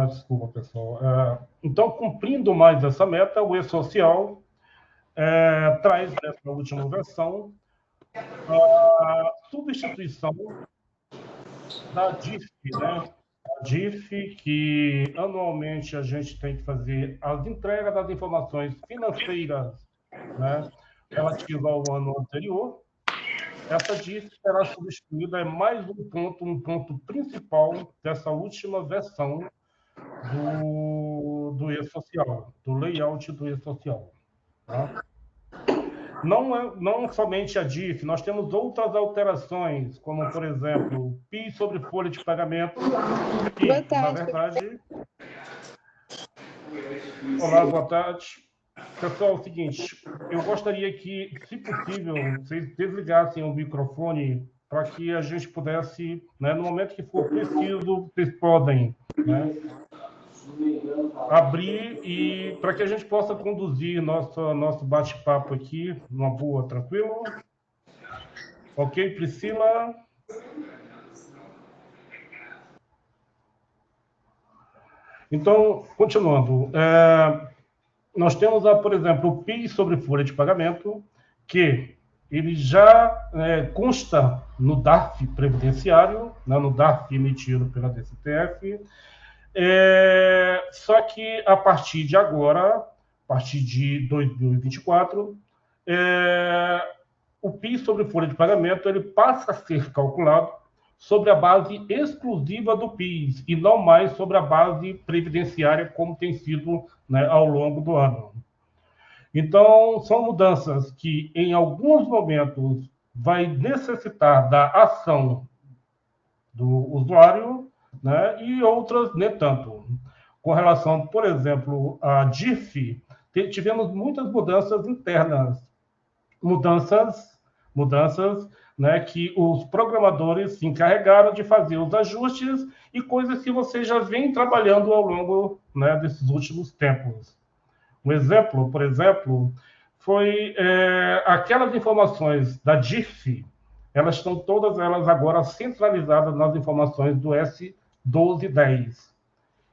Desculpa, pessoal. Então, cumprindo mais essa meta, o E-Social traz nessa última versão a substituição da DIF, né? A DIF, que anualmente a gente tem que fazer as entregas das informações financeiras, né, relativas ao ano anterior. Essa DIF será substituída, é mais um ponto principal dessa última versão do E-Social, do layout do E-Social. Tá? Não somente a DIF, nós temos outras alterações, como, por exemplo, PIS sobre folha de pagamento, Boa que, na tarde. verdade... Olá, boa tarde. Pessoal, é o seguinte, eu gostaria que, se possível, vocês desligassem o microfone para que a gente pudesse, né, no momento que for preciso, vocês podem, né, abrir e para que a gente possa conduzir nosso bate-papo aqui, numa boa, tranquilo. Ok, Priscila? Então, continuando, nós temos, por exemplo, o PIS sobre folha de pagamento, que ele já consta no DARF previdenciário, né, no DARF emitido pela DCTF, só que a partir de agora, a partir de 2024, o PIS sobre folha de pagamento ele passa a ser calculado sobre a base exclusiva do PIS e não mais sobre a base previdenciária, como tem sido, né, ao longo do ano. Então, são mudanças que, em alguns momentos, vai necessitar da ação do usuário, né, e outras nem tanto. Com relação, por exemplo, à DIF, tivemos muitas mudanças internas, mudanças, né, que os programadores se encarregaram de fazer os ajustes e coisas que você já vem trabalhando ao longo, né, desses últimos tempos. Um exemplo, por exemplo, foi aquelas informações da DIF, elas estão todas elas agora centralizadas nas informações do S1210.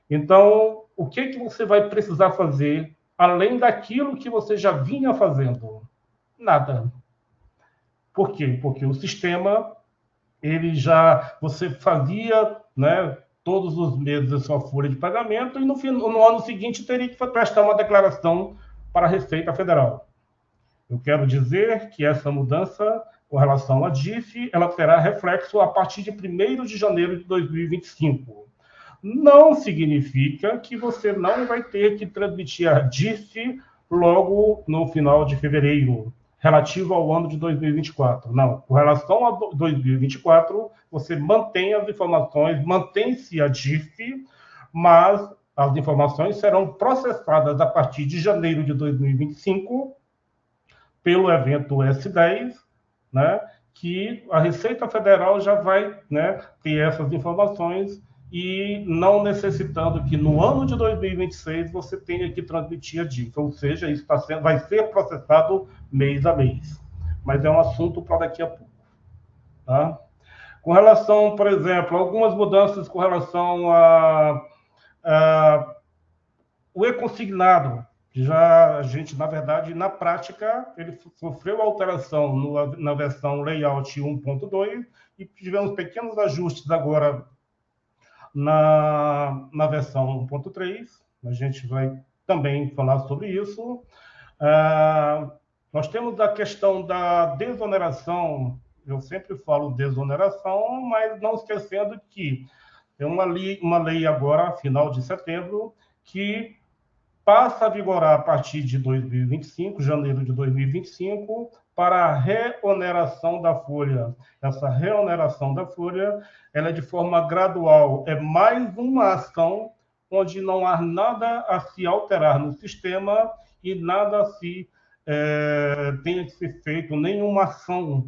Então, o que você vai precisar fazer além daquilo que você já vinha fazendo? Nada. Por quê? Porque o sistema, você fazia, né, todos os meses a sua folha de pagamento e no ano seguinte teria que prestar uma declaração para a Receita Federal. Eu quero dizer que essa mudança com relação à DIF, ela terá reflexo a partir de 1º de janeiro de 2025. Não significa que você não vai ter que transmitir a DIF logo no final de fevereiro, relativo ao ano de 2024. Não, com relação a 2024, você mantém as informações, mantém-se a DIF, mas as informações serão processadas a partir de janeiro de 2025 pelo evento S10, né, que a Receita Federal já vai, né, ter essas informações e não necessitando que no ano de 2026 você tenha que transmitir a DIF, ou seja, isso vai ser processado mês a mês. Mas é um assunto para daqui a pouco. Tá? Com relação, por exemplo, algumas mudanças com relação o e-consignado, já a gente, na verdade, na prática, ele sofreu alteração na versão layout 1.2 e tivemos pequenos ajustes agora na versão 1.3. A gente vai também falar sobre isso. Nós temos a questão da desoneração. Eu sempre falo desoneração, mas não esquecendo que tem uma lei agora, final de setembro, que passa a vigorar a partir de 2025, janeiro de 2025, para a reoneração da folha. Essa reoneração da folha, ela é de forma gradual, é mais uma ação onde não há nada a se alterar no sistema e nada a se tenha que ser feito, nenhuma ação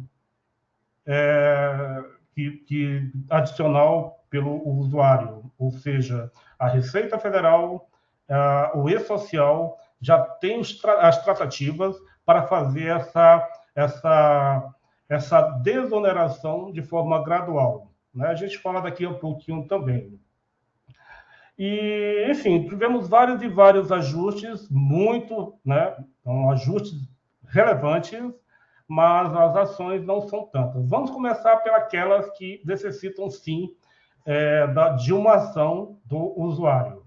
que adicional pelo usuário, ou seja, a Receita Federal, o E-Social já tem as tratativas para fazer essa desoneração de forma gradual. Né? A gente fala daqui a pouquinho também. E, enfim, tivemos vários e vários ajustes, muito, né? Então, ajustes relevantes, mas as ações não são tantas. Vamos começar pelas que necessitam, sim, de uma ação do usuário.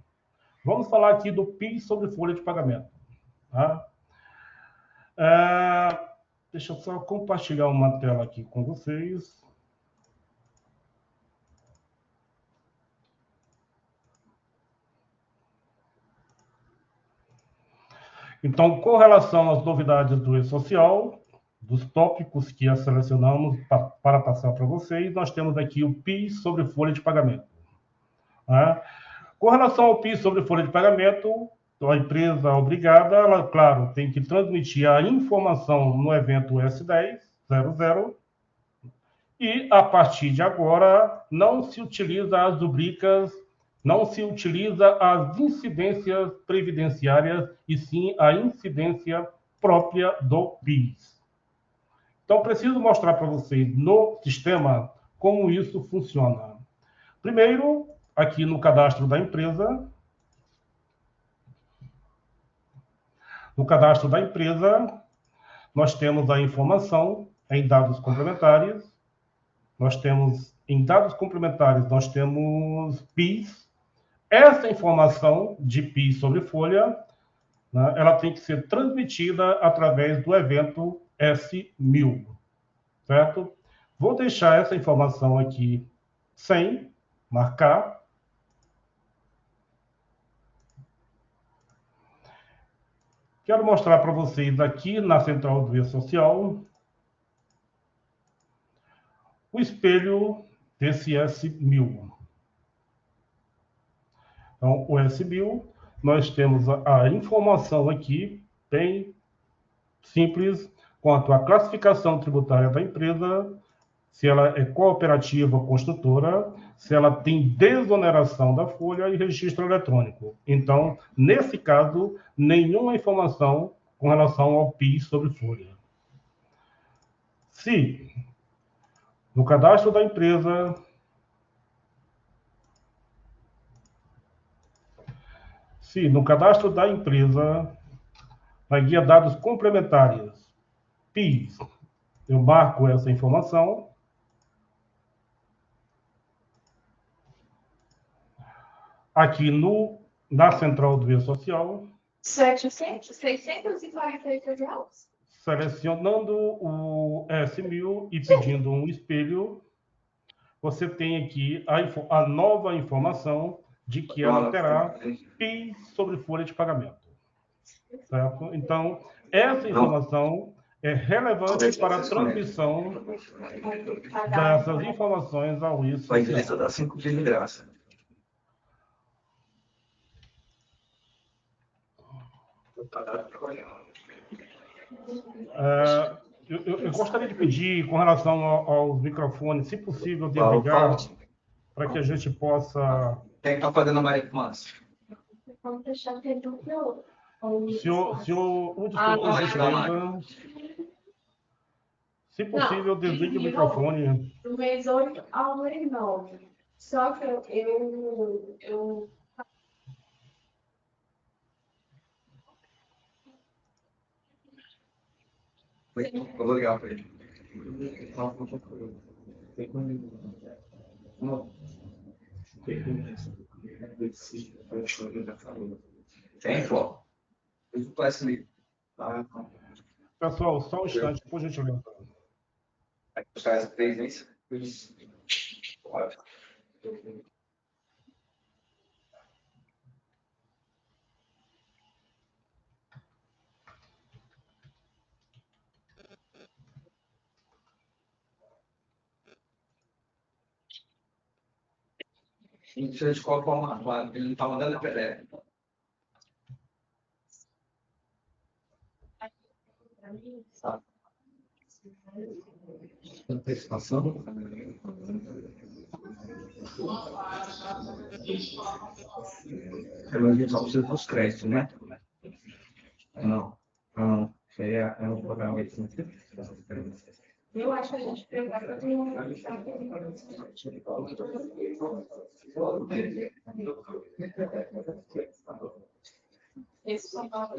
Vamos falar aqui do PIS sobre folha de pagamento. Tá? Deixa eu só compartilhar uma tela aqui com vocês. Então, com relação às novidades do e-social, dos tópicos que selecionamos para passar para vocês, nós temos aqui o PIS sobre folha de pagamento. Tá? Com relação ao PIS sobre folha de pagamento, a empresa obrigada, ela, claro, tem que transmitir a informação no evento S10.00 e, a partir de agora, não se utiliza as rubricas, não se utiliza as incidências previdenciárias, e sim a incidência própria do PIS. Então, preciso mostrar para vocês no sistema como isso funciona. Primeiro, aqui no cadastro da empresa. No cadastro da empresa, nós temos a informação em dados complementares. Nós temos, em dados complementares, nós temos PIS. Essa informação de PIS sobre folha, né, ela tem que ser transmitida através do evento S1000, certo? Vou deixar essa informação aqui sem marcar. Quero mostrar para vocês aqui na central do e-social o espelho desse S1000. Então, o S1000, nós temos a informação aqui, bem simples, quanto à classificação tributária da empresa, se ela é cooperativa ou construtora, se ela tem desoneração da folha e registro eletrônico. Então, nesse caso, nenhuma informação com relação ao PIS sobre folha. Se no cadastro da empresa na guia dados complementares, PIS, eu marco essa informação. Aqui na central do e-social. 648 reais. Selecionando o S1000 e pedindo um espelho, você tem aqui a nova informação de que ela terá PIS sobre folha de pagamento. Certo? Então, essa informação é relevante para a transmissão dessas informações ao ISO. Vai dar 5 dias de graça. Eu gostaria de pedir, com relação aos microfones, se possível, desligar, para que a gente possa... Quem está fazendo mais fumaça? Vamos deixar o tempo para o Senhor, por gentileza, se possível, desligue o microfone. Do mês 8 ao mês 9. Só que eu Eu vou ligar para ele. Tem, pô. Pessoal, só um instante, por gentileza. Vai buscar essa 3, hein? Se a gente coloca uma, ele não está mandando PDF. Antecipação. A gente só precisa dos créditos, né? Não. Isso aí é um programa. Eu acho que a gente precisa de um. Esse só tá.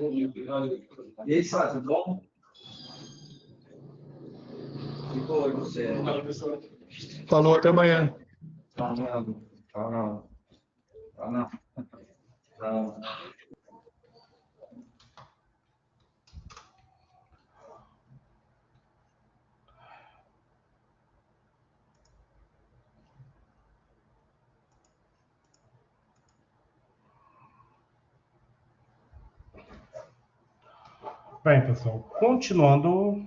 E aí, Sá, tudo bom? Ficou aí você. Falou, até amanhã. Tá, não. Tá, não. Tá, não. Tá. Bem, pessoal, continuando.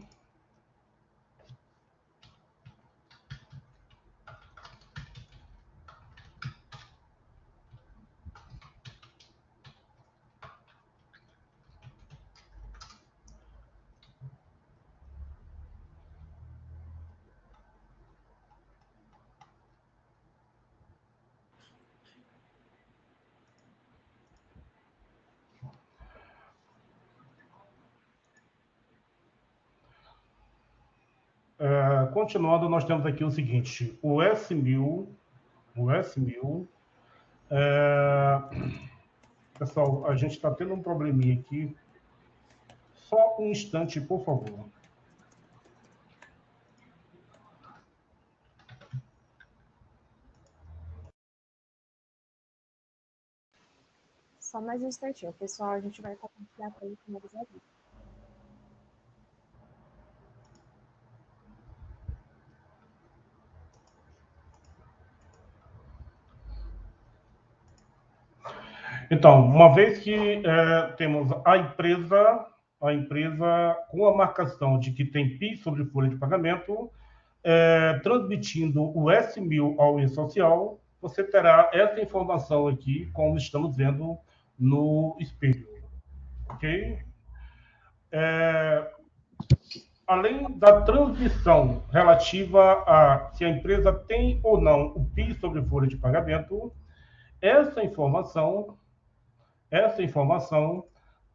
Continuando, nós temos aqui o seguinte, o S1000, pessoal, a gente está tendo um probleminha aqui, só um instante, por favor. Só mais um instantinho, pessoal, a gente vai compartilhar para ele finalizar aqui. Então, uma vez que temos a empresa com a marcação de que tem PIS sobre folha de pagamento, transmitindo o S1000 ao e-social, você terá essa informação aqui, como estamos vendo no espelho. Ok? Além da transmissão relativa a se a empresa tem ou não o PIS sobre folha de pagamento, essa informação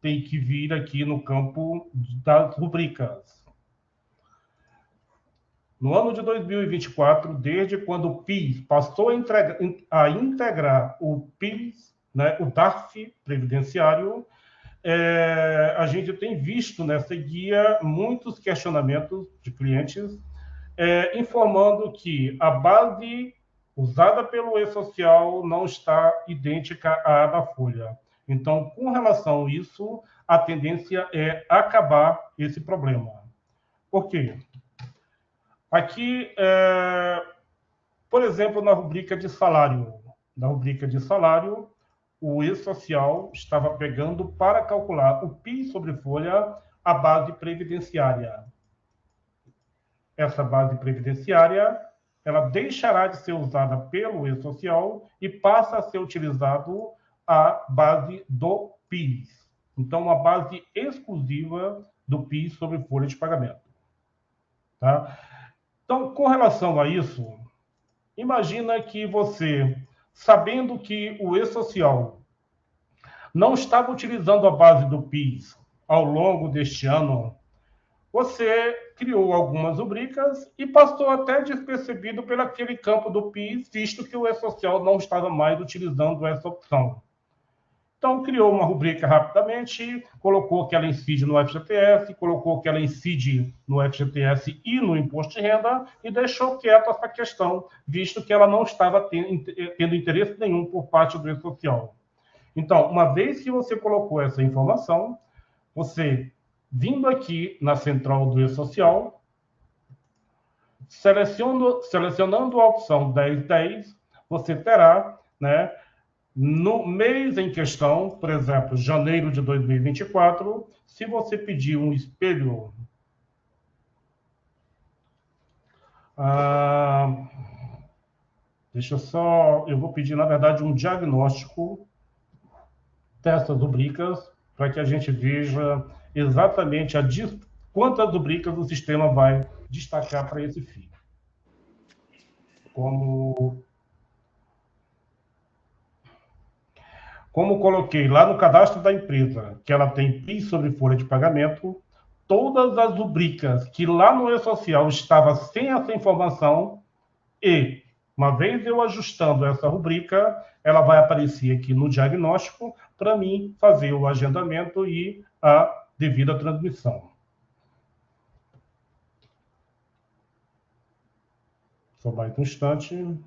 tem que vir aqui no campo das rubricas. No ano de 2024, desde quando o PIS passou a integrar o PIS, né, o DARF previdenciário, a gente tem visto nessa guia muitos questionamentos de clientes informando que a base usada pelo e-social não está idêntica à da Folha. Então, com relação a isso, a tendência é acabar esse problema. Por quê? Aqui, por exemplo, na rubrica de salário, o e-social estava pegando para calcular o PIS sobre folha a base previdenciária. Essa base previdenciária, ela deixará de ser usada pelo e-social e passa a ser utilizado a base do PIS. Então, uma base exclusiva do PIS sobre folha de pagamento. Tá? Então, com relação a isso, imagina que você, sabendo que o e-social não estava utilizando a base do PIS ao longo deste ano, você criou algumas rubricas e passou até despercebido pelo aquele campo do PIS, visto que o e-social não estava mais utilizando essa opção. Então, criou uma rubrica rapidamente, colocou que ela incide no FGTS, colocou que ela incide no FGTS e no imposto de renda e deixou quieto essa questão, visto que ela não estava tendo interesse nenhum por parte do e-social. Então, uma vez que você colocou essa informação, você, vindo aqui na central do e-social, selecionando a opção 1010, você terá, né, no mês em questão, por exemplo, janeiro de 2024, se você pedir um espelho, eu vou pedir, na verdade, um diagnóstico dessas rubricas, para que a gente veja exatamente quantas rubricas o sistema vai destacar para esse fim. Como coloquei lá no cadastro da empresa, que ela tem PIS sobre folha de pagamento, todas as rubricas que lá no E-Social estava sem essa informação e, uma vez eu ajustando essa rubrica, ela vai aparecer aqui no diagnóstico para mim fazer o agendamento e a devida transmissão. Só mais um instante.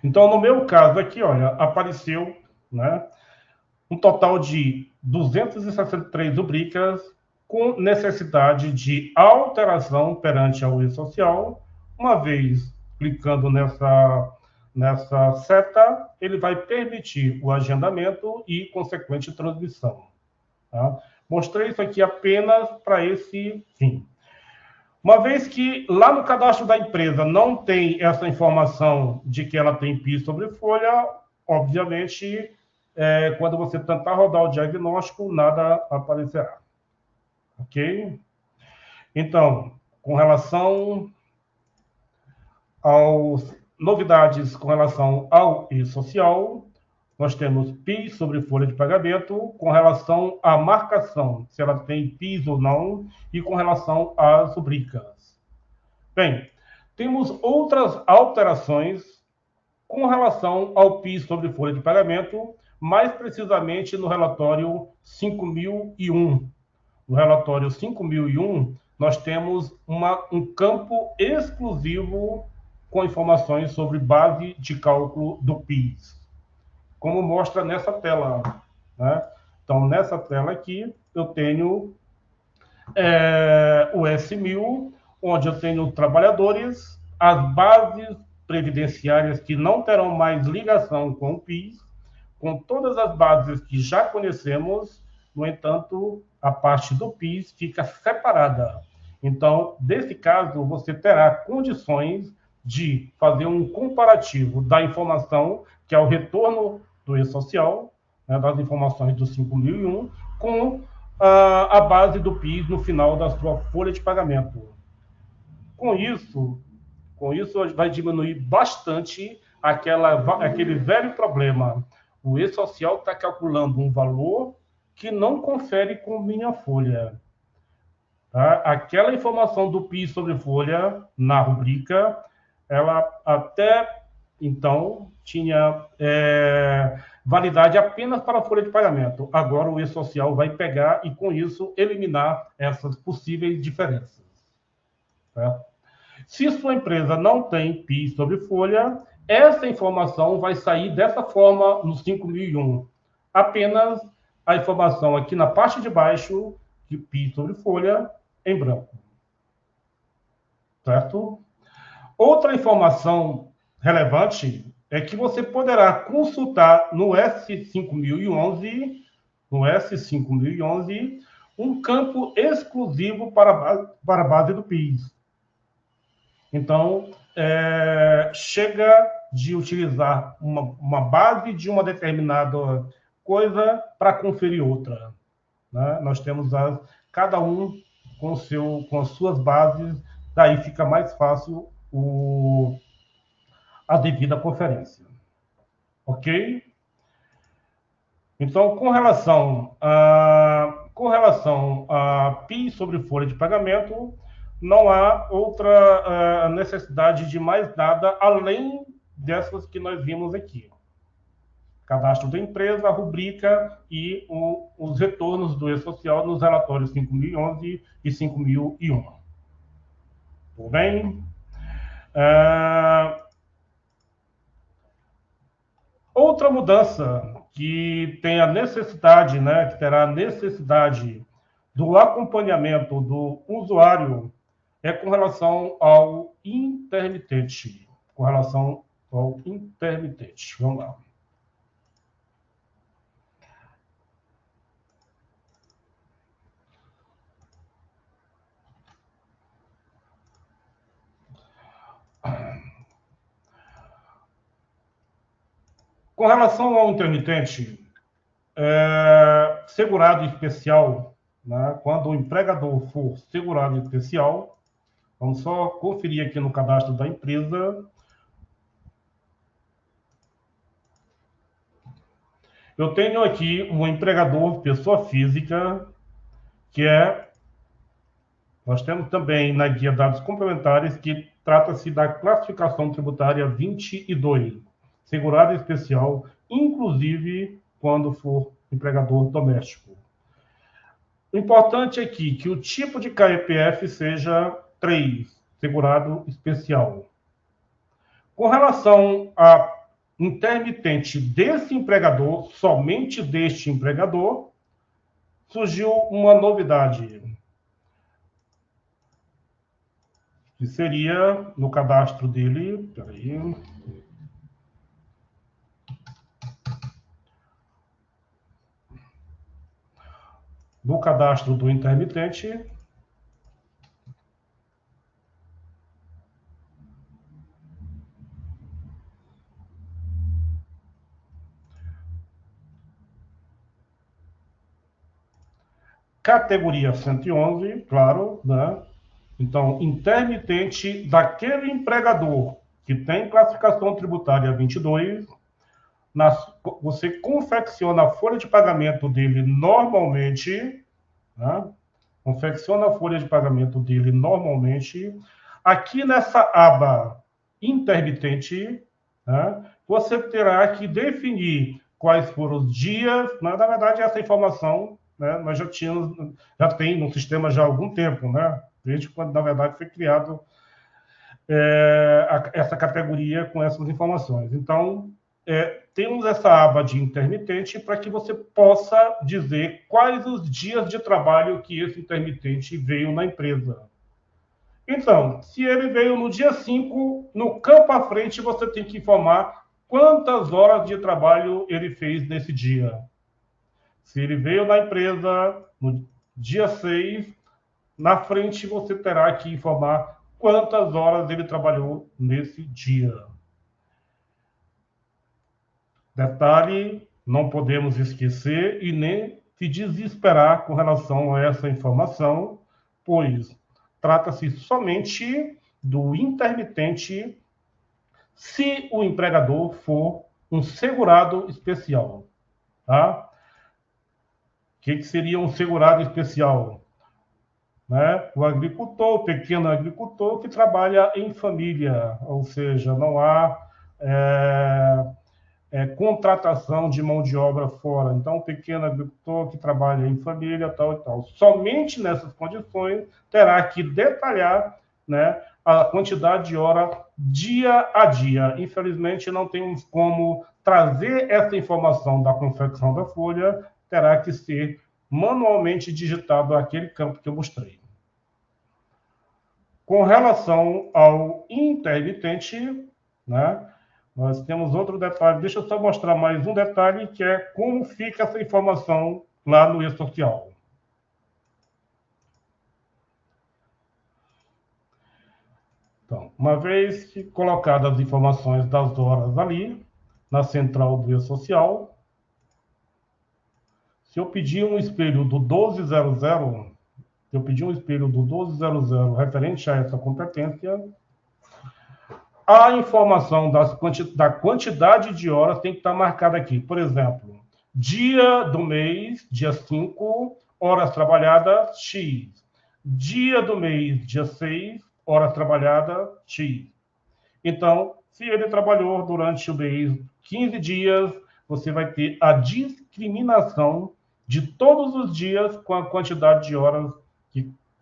Então, no meu caso aqui, olha, apareceu, né, um total de 263 rubricas com necessidade de alteração perante a E-Social. Uma vez clicando nessa seta, ele vai permitir o agendamento e consequente transmissão. Tá? Mostrei isso aqui apenas para esse fim. Uma vez que lá no cadastro da empresa não tem essa informação de que ela tem PIS sobre folha, obviamente, quando você tentar rodar o diagnóstico, nada aparecerá. Ok? Então, com relação às novidades com relação ao E-Social, nós temos PIS sobre folha de pagamento com relação à marcação, se ela tem PIS ou não, e com relação às rubricas. Bem, temos outras alterações com relação ao PIS sobre folha de pagamento, mais precisamente no relatório 5001. No relatório 5001, nós temos um campo exclusivo com informações sobre base de cálculo do PIS, como mostra nessa tela, né? Então, nessa tela aqui, eu tenho o S1000, onde eu tenho trabalhadores, as bases previdenciárias que não terão mais ligação com o PIS, com todas as bases que já conhecemos. No entanto, a parte do PIS fica separada. Então, nesse caso, você terá condições de fazer um comparativo da informação, que é o retorno do E-Social, né, das informações do 5001, com a base do PIS no final da sua folha de pagamento. Com isso vai diminuir bastante aquele velho problema. O E-Social está calculando um valor que não confere com minha folha. Tá? Aquela informação do PIS sobre folha na rubrica, ela até então tinha validade apenas para a folha de pagamento. Agora o E-Social vai pegar e, com isso, eliminar essas possíveis diferenças. Tá? Se sua empresa não tem PIS sobre folha, essa informação vai sair dessa forma no 5001. Apenas a informação aqui na parte de baixo, de PIS sobre folha, em branco. Certo? Outra informação relevante é que você poderá consultar no S5011, um campo exclusivo para a base do PIS. Então, chega de utilizar uma base de uma determinada coisa para conferir outra. Né? Nós temos cada um com as suas bases, daí fica mais fácil a devida conferência. Ok? Então, com relação a PIS sobre folha de pagamento, não há outra necessidade de mais nada além dessas que nós vimos aqui. Cadastro da empresa, a rubrica e os retornos do E-Social nos relatórios 5011 e 5001. Tudo bem? Outra mudança que tem a necessidade, né, que terá a necessidade do acompanhamento do usuário é com relação ao intermitente. Vamos lá. Com relação ao intermitente, segurado especial, né, quando o empregador for segurado especial, vamos só conferir aqui no cadastro da empresa. Eu tenho aqui um empregador, pessoa física, que nós temos também na guia dados complementares, que trata-se da classificação tributária 22, segurado especial, inclusive quando for empregador doméstico. O importante aqui é que o tipo de KEPF seja 3, segurado especial. Com relação a intermitente desse empregador, somente deste empregador, surgiu uma novidade, que seria no cadastro dele, no cadastro do intermitente, categoria 111, claro, né? Então, intermitente daquele empregador que tem classificação tributária 22, você confecciona a folha de pagamento dele normalmente, né? Confecciona a folha de pagamento dele normalmente. Aqui nessa aba intermitente, né? Você terá que definir quais foram os dias. Na verdade, essa informação, né, nós já tem no sistema já há algum tempo, né? Desde quando, na verdade, foi criado essa categoria com essas informações. Então, temos essa aba de intermitente para que você possa dizer quais os dias de trabalho que esse intermitente veio na empresa. Então, se ele veio no dia 5, no campo à frente, você tem que informar quantas horas de trabalho ele fez nesse dia. Se ele veio na empresa no dia 6, na frente você terá que informar quantas horas ele trabalhou nesse dia. Detalhe, não podemos esquecer e nem se desesperar com relação a essa informação, pois trata-se somente do intermitente se o empregador for um segurado especial. Tá? O que seria um segurado especial? Né? O agricultor, o pequeno agricultor que trabalha em família, ou seja, não há contratação de mão de obra fora. Então, o pequeno agricultor que trabalha em família, tal e tal. Somente nessas condições terá que detalhar, né, a quantidade de hora dia a dia. Infelizmente, não temos como trazer essa informação da confecção da folha, terá que ser manualmente digitado aquele campo que eu mostrei. Com relação ao intermitente, né, nós temos outro detalhe. Deixa eu só mostrar mais um detalhe, que é como fica essa informação lá no e-social. Então, uma vez que colocadas as informações das horas ali, na central do e-social, se eu pedir um espelho do 1200, referente a essa competência, a informação da quantidade de horas tem que estar marcada aqui. Por exemplo, dia do mês, dia 5, horas trabalhadas, X. Dia do mês, dia 6, horas trabalhadas, X. Então, se ele trabalhou durante o mês 15 dias, você vai ter a discriminação de todos os dias com a quantidade de horas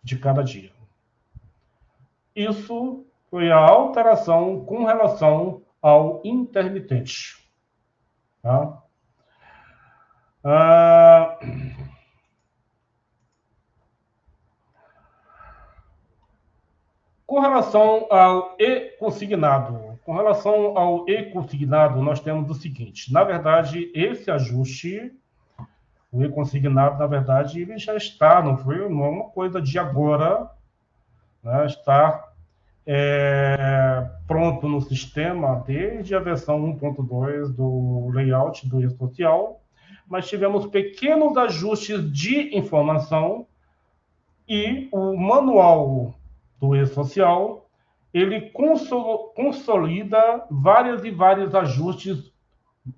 de cada dia. Isso foi a alteração com relação ao intermitente. Tá? Com relação ao e-consignado. Com relação ao e-consignado, nós temos o seguinte. Na verdade, esse ajuste, o e-consignado, na verdade, ele já está, não é uma coisa de agora, né? Está pronto no sistema desde a versão 1.2 do layout do e-social, mas tivemos pequenos ajustes de informação e o manual do e-social, ele consolida vários ajustes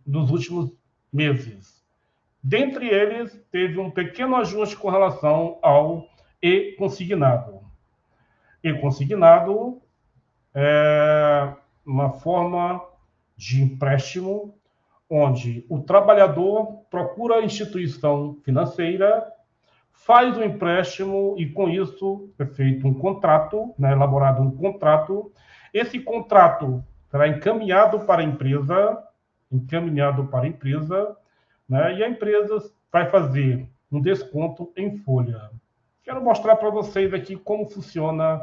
dos últimos meses. Dentre eles, teve um pequeno ajuste com relação ao e-consignado. E-consignado é uma forma de empréstimo onde o trabalhador procura a instituição financeira, faz o empréstimo e, com isso, é feito um contrato, né, elaborado um contrato. Esse contrato será encaminhado para a empresa, né, e a empresa vai fazer um desconto em folha. Quero mostrar para vocês aqui como funciona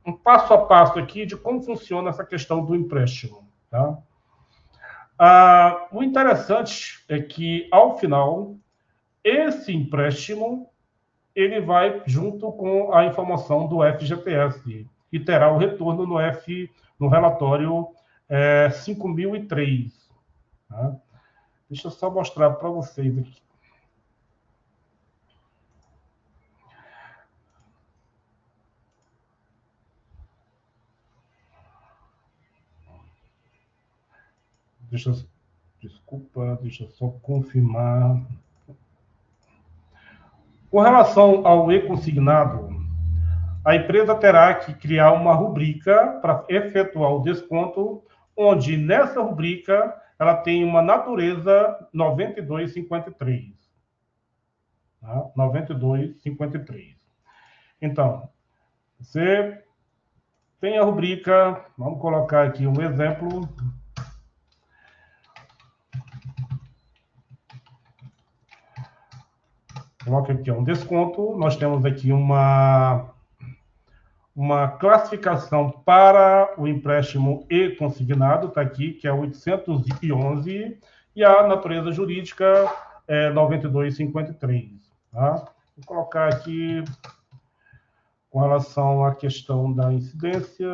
um passo a passo aqui de como funciona essa questão do empréstimo. Tá? O interessante é que, ao final, esse empréstimo ele vai junto com a informação do FGTS e terá o retorno no relatório 5003. Tá? Deixa eu só mostrar para vocês aqui. Deixa eu só confirmar. Com relação ao e-consignado, a empresa terá que criar uma rubrica para efetuar o desconto, onde nessa rubrica ela tem uma natureza 9253. Tá? 9253. Então, você tem a rubrica, vamos colocar aqui um exemplo. Coloca aqui um desconto. Nós temos aqui uma classificação para o empréstimo e-consignado, está aqui, que é 811, e a natureza jurídica é 9253. Tá? Vou colocar aqui com relação à questão da incidência.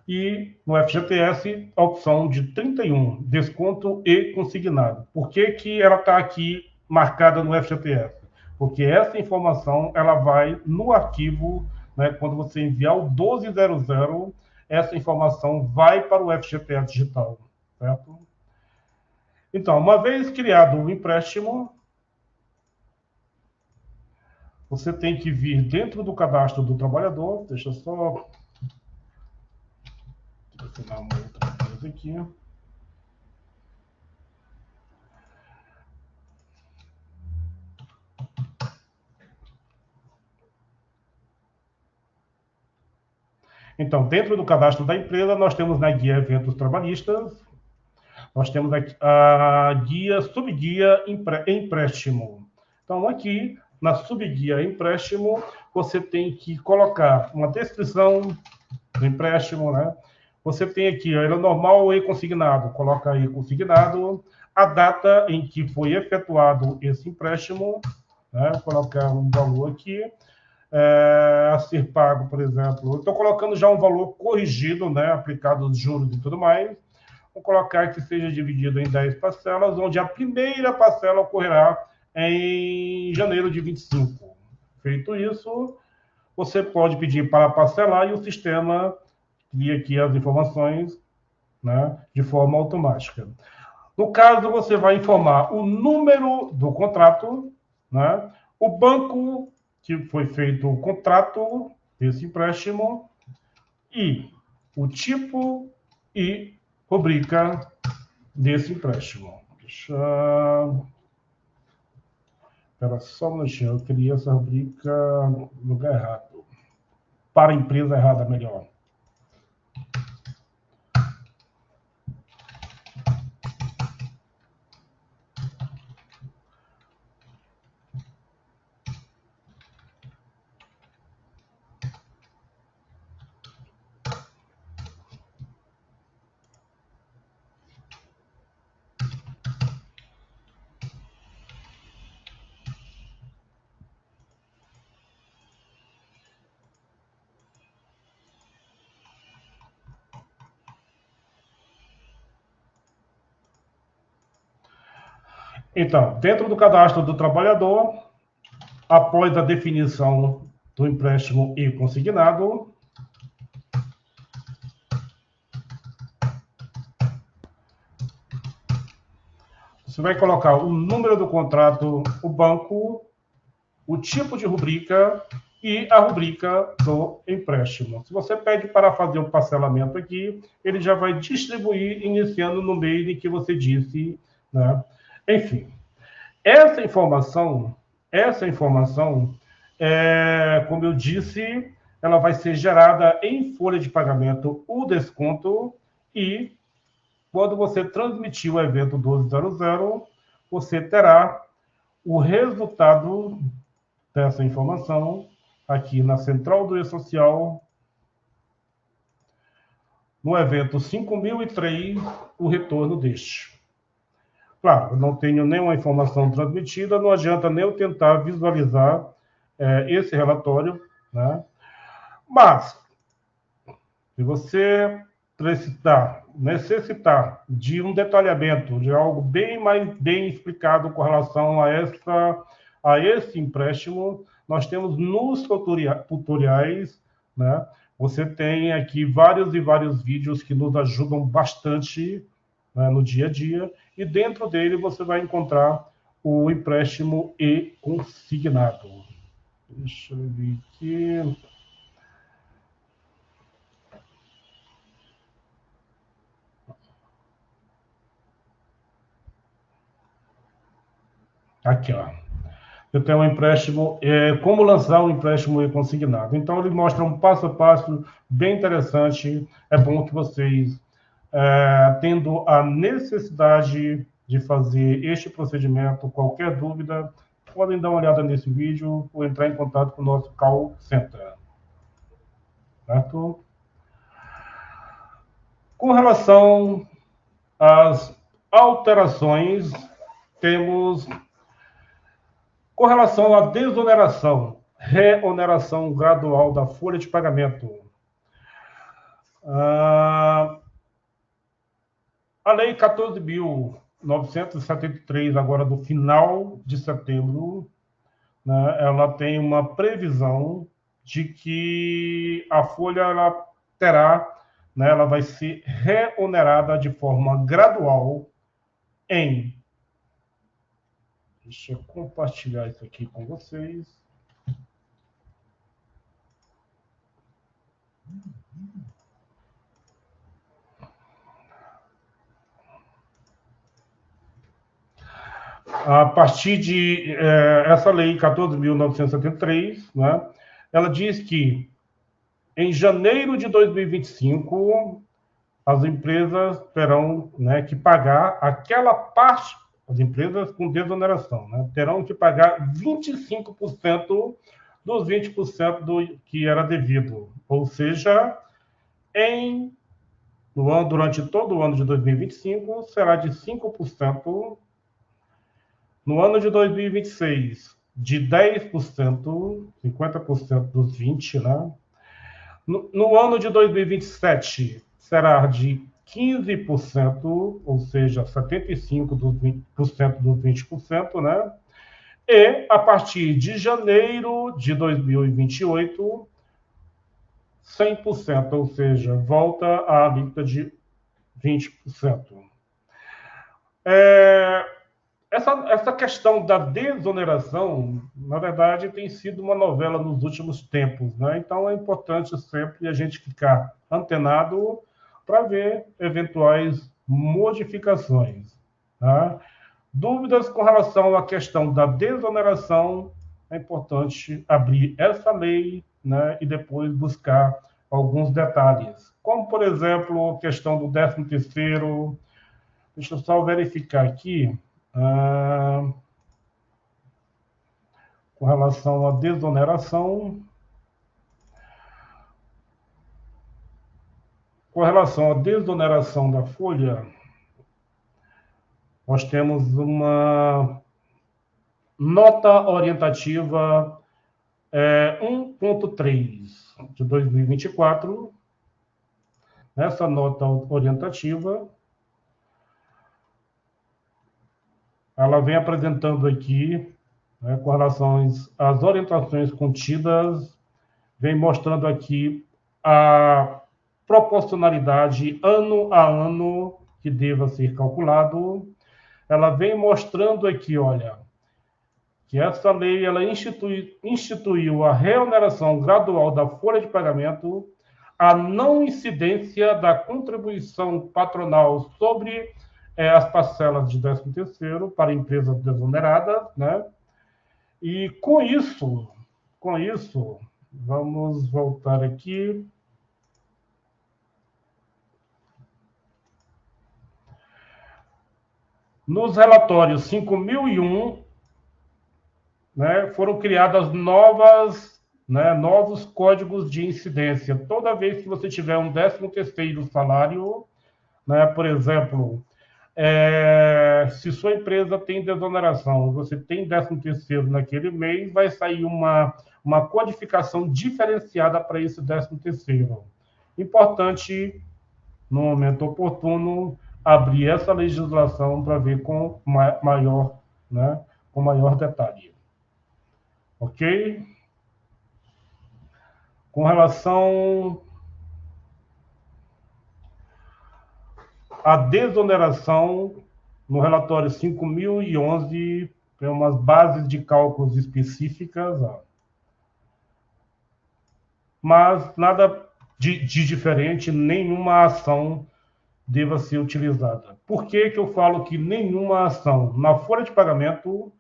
E no FGTS, a opção de 31, desconto e consignado. Por que que ela está aqui marcada no FGTS? Porque essa informação ela vai no arquivo, né, quando você enviar o 1200, essa informação vai para o FGTS digital. Certo? Então, uma vez criado o empréstimo, você tem que vir dentro do cadastro do trabalhador. Deixa eu só assinar uma outra coisa aqui. Então, dentro do cadastro da empresa, nós temos na guia Eventos Trabalhistas, nós temos a guia, subguia empréstimo. Então, aqui, na subguia empréstimo, você tem que colocar uma descrição do empréstimo, né? Você tem aqui, ele é normal e consignado, coloca aí consignado, a data em que foi efetuado esse empréstimo, né? Vou colocar um valor aqui, a ser pago, por exemplo. Estou colocando já um valor corrigido, né? Aplicado os juros e tudo mais. Vou colocar que seja dividido em 10 parcelas, onde a primeira parcela ocorrerá em janeiro de 25. Feito isso, você pode pedir para parcelar e o sistema cria aqui as informações, né, de forma automática. No caso, você vai informar o número do contrato, né, o banco que foi feito o contrato desse empréstimo e o tipo e rubrica desse empréstimo. Espera só um minutinho, eu criei essa rubrica no lugar errado. Para a empresa errada, melhor. Então, dentro do cadastro do trabalhador, após a definição do empréstimo e consignado, Você vai colocar o número do contrato, o banco, o tipo de rubrica e a rubrica do empréstimo. Se você pede para fazer um parcelamento aqui, ele já vai distribuir iniciando no mês em que você disse, né? Enfim, essa informação, como eu disse, ela vai ser gerada em folha de pagamento, o desconto, e quando você transmitir o evento 1200, você terá o resultado dessa informação aqui na central do e-social, no evento 5003, o retorno deste. Claro, não tenho nenhuma informação transmitida, não adianta nem eu tentar visualizar esse relatório, né? Mas, se você necessitar de um detalhamento, de algo bem mais bem explicado com relação a esse empréstimo, nós temos nos tutoriais, né? Você tem aqui vários e vários vídeos que nos ajudam bastante, né, no dia a dia, e dentro dele você vai encontrar o empréstimo e consignado. Deixa eu ver aqui. Aqui, ó. Eu tenho um empréstimo, como lançar um empréstimo consignado. Então, ele mostra um passo a passo bem interessante. É bom que vocês, tendo a necessidade de fazer este procedimento, qualquer dúvida, podem dar uma olhada nesse vídeo ou entrar em contato com o nosso call center. Certo? Com relação às alterações, temos... Com relação à desoneração, reoneração gradual da folha de pagamento. A Lei 14.973, agora do final de setembro, né, ela tem uma previsão de que a folha ela terá, né, ela vai ser reonerada de forma gradual em... Deixa eu compartilhar isso aqui com vocês. A partir de essa lei 14.973, né, ela diz que em janeiro de 2025 as empresas terão, né, que pagar aquela parte. As empresas com desoneração, né, terão que pagar 25% dos 20% do que era devido. Ou seja, durante todo o ano de 2025, será de 5%. No ano de 2026, de 10%, 50% dos 20%, né? No ano de 2027, será de 15%, ou seja, 75% dos 20%, né? E, a partir de janeiro de 2028, 100%, ou seja, volta à alíquota de 20%. Essa questão da desoneração, na verdade, tem sido uma novela nos últimos tempos, né? Então, é importante sempre a gente ficar antenado para ver eventuais modificações. Tá? Dúvidas com relação à questão da desoneração, é importante abrir essa lei, né, e depois buscar alguns detalhes. Como, por exemplo, a questão do 13º. Deixa eu só verificar aqui. Com relação à desoneração. Com relação à desoneração da folha, nós temos uma nota orientativa 1.3 de 2024. Nessa nota orientativa, ela vem apresentando aqui, né, com relação às orientações contidas, vem mostrando aqui a proporcionalidade ano a ano que deva ser calculado. ela vem mostrando aqui, olha, que essa lei ela instituiu a reoneração gradual da folha de pagamento, a não incidência da contribuição patronal sobre as parcelas de 13º para empresas desoneradas, né? E com isso, vamos voltar aqui. Nos relatórios 5001, né, foram criadas novos códigos de incidência. Toda vez que você tiver um 13º salário, né, por exemplo, se sua empresa tem desoneração, você tem 13º naquele mês, vai sair uma codificação diferenciada para esse 13º. Importante, no momento oportuno, abrir essa legislação para ver com maior detalhe. Ok? Com relação à desoneração, no relatório 5011, tem umas bases de cálculos específicas, mas nada de diferente, nenhuma ação deva ser utilizada. Por que eu falo que nenhuma ação? Na folha de pagamento,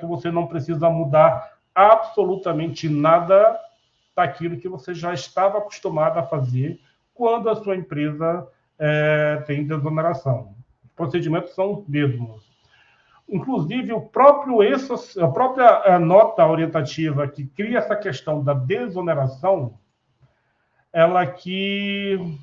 você não precisa mudar absolutamente nada daquilo que você já estava acostumado a fazer quando a sua empresa tem desoneração. Os procedimentos são os mesmos. Inclusive, a própria nota orientativa que cria essa questão da desoneração, ela que...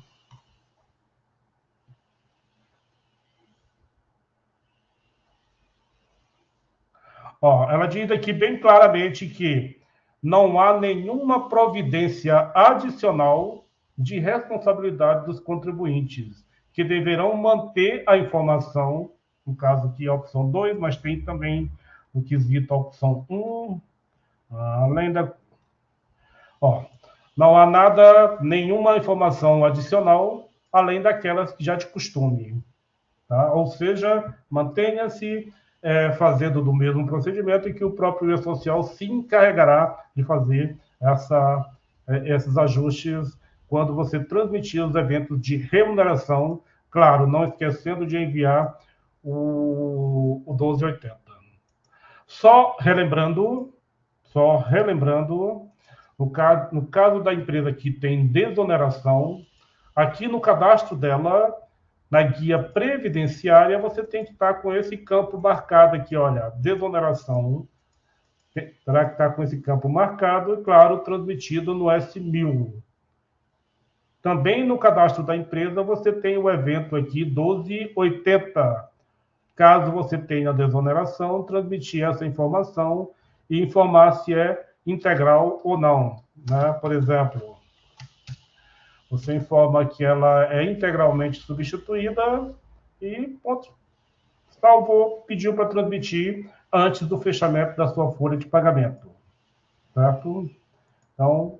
ela diz aqui bem claramente que não há nenhuma providência adicional de responsabilidade dos contribuintes, que deverão manter a informação, no caso aqui a opção 2, mas tem também no quesito a opção 1, além da... não há nenhuma informação adicional, além daquelas que já de costume. Tá? Ou seja, mantenha-se fazendo do mesmo procedimento e que o próprio E-Social se encarregará de fazer esses ajustes quando você transmitir os eventos de remuneração, claro, não esquecendo de enviar o 1280. Só relembrando, no caso da empresa que tem desoneração, aqui no cadastro dela, na guia previdenciária, você tem que estar com esse campo marcado aqui, olha, desoneração, terá que estar com esse campo marcado e, claro, transmitido no S1000. Também no cadastro da empresa, você tem o evento aqui 1280. Caso você tenha desoneração, transmitir essa informação e informar se é integral ou não. Né? Por exemplo, você informa que ela é integralmente substituída e, ponto, salvou, pediu para transmitir antes do fechamento da sua folha de pagamento. Certo? Então,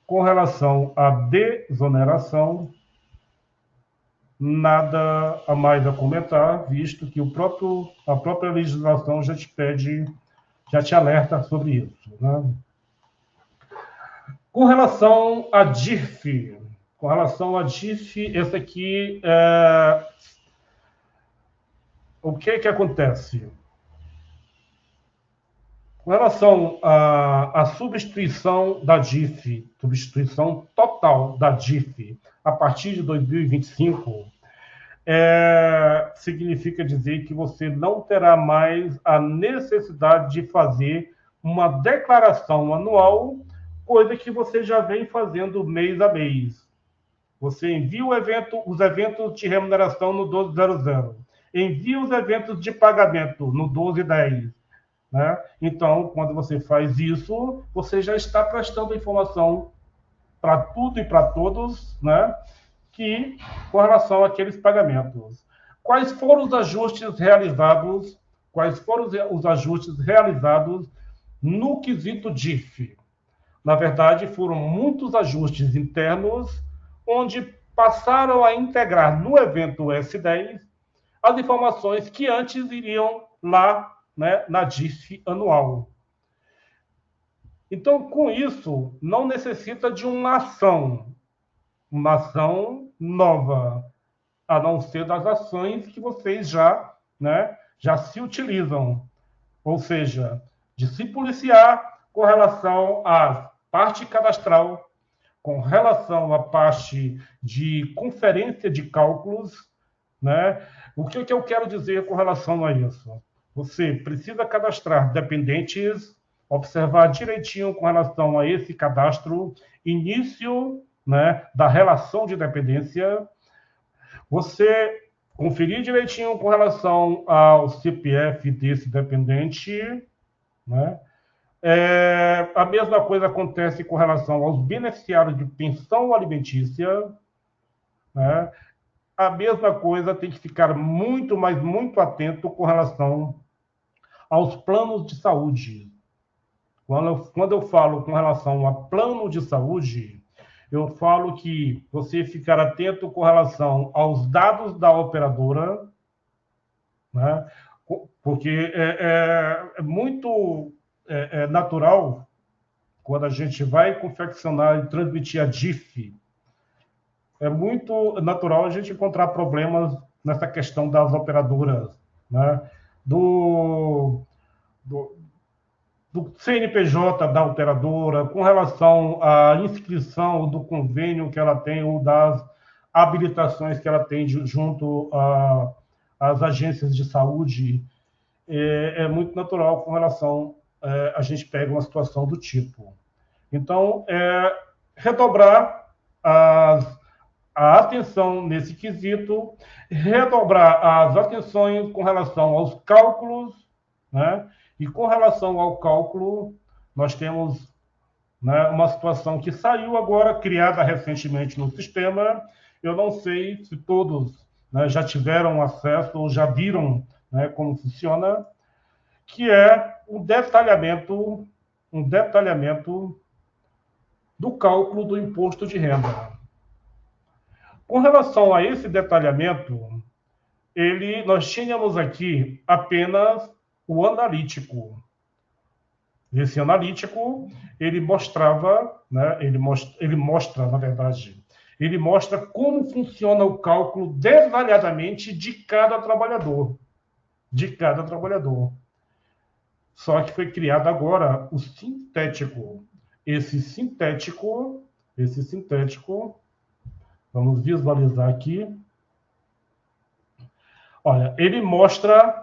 com relação à desoneração, nada a mais a comentar, visto que a própria legislação já te pede, já te alerta sobre isso. Né? Com relação à DIRF, esse aqui, o que acontece? Com relação à substituição da DIRF, substituição total da DIRF, a partir de 2025, significa dizer que você não terá mais a necessidade de fazer uma declaração anual, coisa que você já vem fazendo mês a mês. Você envia os eventos de remuneração no 1200, envia os eventos de pagamento no 1210. Né? Então, quando você faz isso, você já está prestando informação para tudo e para todos, né? Que com relação àqueles pagamentos. Quais foram os ajustes realizados? No quesito DIRF? Na verdade, foram muitos ajustes internos, onde passaram a integrar no evento S10 as informações que antes iriam lá, né, na DIF anual. Então, com isso, não necessita de uma ação nova, a não ser das ações que vocês já, né, já se utilizam. Ou seja, de se policiar com relação à parte cadastral, com relação à parte de conferência de cálculos, né? O que eu quero dizer com relação a isso? Você precisa cadastrar dependentes, observar direitinho com relação a esse cadastro, início, né, da relação de dependência, você conferir direitinho com relação ao CPF desse dependente, né? A mesma coisa acontece com relação aos beneficiários de pensão alimentícia, né? A mesma coisa tem que ficar muito, mas muito atento com relação aos planos de saúde. Quando eu falo com relação a plano de saúde, eu falo que você ficar atento com relação aos dados da operadora, né? Porque é muito natural, quando a gente vai confeccionar e transmitir a DIF, é muito natural a gente encontrar problemas nessa questão das operadoras, né? Do CNPJ da operadora, com relação à inscrição do convênio que ela tem ou das habilitações que ela tem junto às agências de saúde, é muito natural com relação a gente pega uma situação do tipo. Então, redobrar a atenção nesse quesito, redobrar as atenções com relação aos cálculos, né? E com relação ao cálculo, nós temos, né, uma situação que saiu agora, criada recentemente no sistema. Eu não sei se todos, né, já tiveram acesso ou já viram, né, como funciona, que é um detalhamento do cálculo do imposto de renda. Com relação a esse detalhamento, nós tínhamos aqui apenas o analítico. Esse analítico, ele mostrava, né, ele mostra, na verdade, ele mostra como funciona o cálculo detalhadamente de cada trabalhador. Só que foi criado agora o sintético. Esse sintético, vamos visualizar aqui. Olha, ele mostra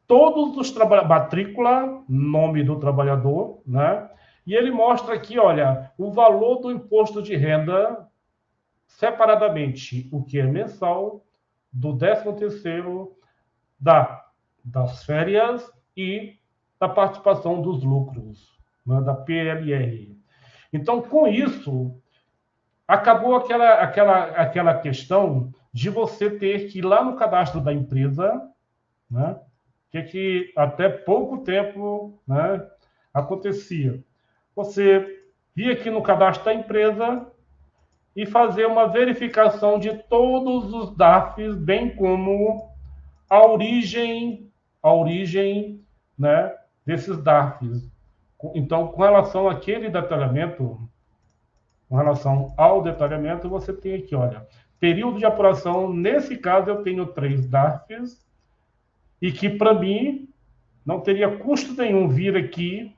todos os matrícula, nome do trabalhador, né? E ele mostra aqui, olha, o valor do imposto de renda separadamente, o que é mensal, do 13º, das férias e da participação dos lucros, né, da PLR. Então, com isso, acabou aquela questão de você ter que ir lá no cadastro da empresa, né, que até pouco tempo, né, acontecia. Você ia aqui no cadastro da empresa e fazer uma verificação de todos os DARFs, bem como a origem, né, desses DARFs. Então, com relação àquele detalhamento, você tem aqui, olha, período de apuração. Nesse caso, eu tenho 3 DARFs, e que, para mim, não teria custo nenhum vir aqui